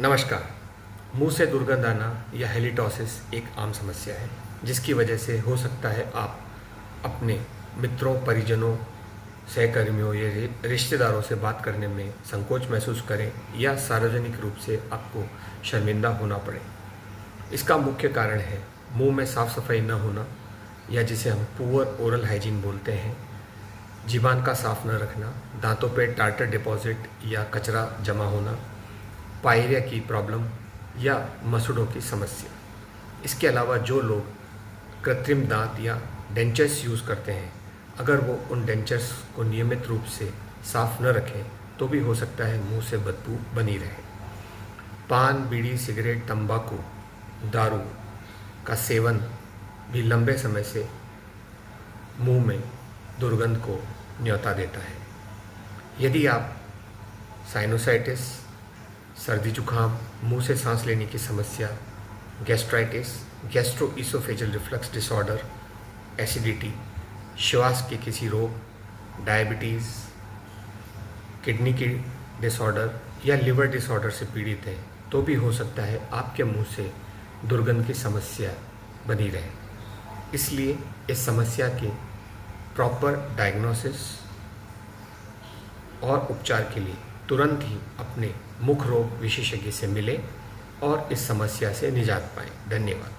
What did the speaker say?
नमस्कार। मुंह से दुर्गंध आना या हेलिटॉसिस एक आम समस्या है जिसकी वजह से हो सकता है आप अपने मित्रों, परिजनों, सहकर्मियों या रिश्तेदारों से बात करने में संकोच महसूस करें या सार्वजनिक रूप से आपको शर्मिंदा होना पड़े। इसका मुख्य कारण है मुंह में साफ सफाई न होना या जिसे हम पुअर ओरल हाइजीन बोलते हैं, जीभान का साफ न रखना, दांतों पर टार्टर डिपॉजिट या कचरा जमा होना, पायरिया की प्रॉब्लम या मसूड़ों की समस्या। इसके अलावा जो लोग कृत्रिम दांत या डेंचर्स यूज़ करते हैं, अगर वो उन डेंचर्स को नियमित रूप से साफ न रखें तो भी हो सकता है मुंह से बदबू बनी रहे। पान, बीड़ी, सिगरेट, तंबाकू, दारू का सेवन भी लंबे समय से मुंह में दुर्गंध को न्योता देता है। यदि आप साइनोसाइटिस, सर्दी जुकाम, मुंह से सांस लेने की समस्या, गैस्ट्राइटिस, गैस्ट्रोइसोफेजल रिफ्लक्स डिसऑर्डर, एसिडिटी, श्वास के किसी रोग, डायबिटीज़, किडनी की डिसऑर्डर या लिवर डिसऑर्डर से पीड़ित हैं तो भी हो सकता है आपके मुंह से दुर्गंध की समस्या बनी रहे। इसलिए इस समस्या के प्रॉपर डायग्नोसिस और उपचार के लिए तुरंत ही अपने मुख रोग विशेषज्ञ से मिलें और इस समस्या से निजात पाएं। धन्यवाद।